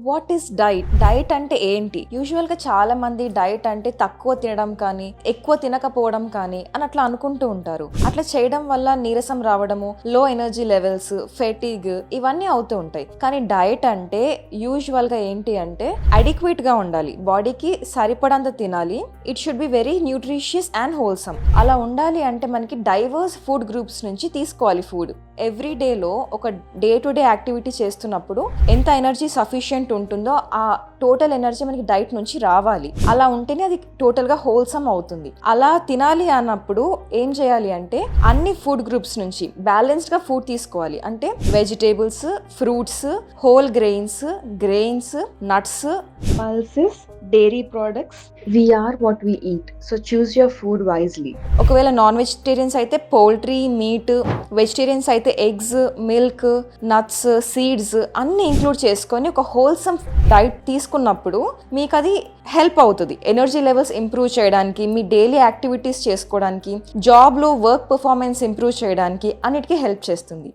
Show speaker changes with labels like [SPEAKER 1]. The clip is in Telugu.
[SPEAKER 1] What is diet? డైట్ అంటే ఏంటి? యూజువల్ గా చాలా మంది డైట్ అంటే తక్కువ తినడం కానీ ఎక్కువ తినకపోవడం కానీ అని అట్లా అనుకుంటూ ఉంటారు. అట్లా చేయడం వల్ల నీరసం రావడము, లో ఎనర్జీ లెవెల్స్, ఫెటిగ్ ఇవన్నీ అవుతూ ఉంటాయి. కానీ డైట్ అంటే యూజువల్ గా ఏంటి అంటే అడిక్వేట్ గా ఉండాలి, బాడీకి సరిపడంత తినాలి. It should be very nutritious and wholesome. అలా ఉండాలి అంటే మనకి డైవర్స్ ఫుడ్ గ్రూప్స్ నుంచి తీసుకోవాలి ఫుడ్. ఎవ్రీ డేలో ఒక డే టు డే యాక్టివిటీ చేస్తున్నప్పుడు ఎంత ఎనర్జీ సఫిషియంట్ ఉంటుందో ఆ టోటల్ ఎనర్జీ మనకి డైట్ నుంచి రావాలి. అలా ఉంటేనే అది టోటల్ గా హోల్సమ్ అవుతుంది. అలా తినాలి అన్నప్పుడు ఏం చేయాలి అంటే అన్ని ఫుడ్ గ్రూప్స్ నుంచి బ్యాలెన్స్డ్ గా ఫుడ్ తీసుకోవాలి. అంటే vegetables, fruits, whole grains, nuts, pulses, dairy products.
[SPEAKER 2] We are what we eat, so choose your food wisely.
[SPEAKER 1] ఒకవేళ నాన్ వెజిటేరియన్స్ అయితే పౌల్ట్రీ, మీట్, వెజిటేరియన్స్ అయితే ఎగ్స్, మిల్క్, నట్స్, సీడ్స్ అన్ని ఇంక్లూడ్ చేసుకొని ఒక హోల్సమ్ డైట్ తీసుకున్నప్పుడు మీకు అది హెల్ప్ అవుతుంది. ఎనర్జీ లెవెల్స్ ఇంప్రూవ్ చేయడానికి, మీ డైలీ యాక్టివిటీస్ చేసుకోవడానికి, జాబ్లో వర్క్ పర్ఫార్మెన్స్ ఇంప్రూవ్ చేయడానికి అన్నిటికీ హెల్ప్ చేస్తుంది.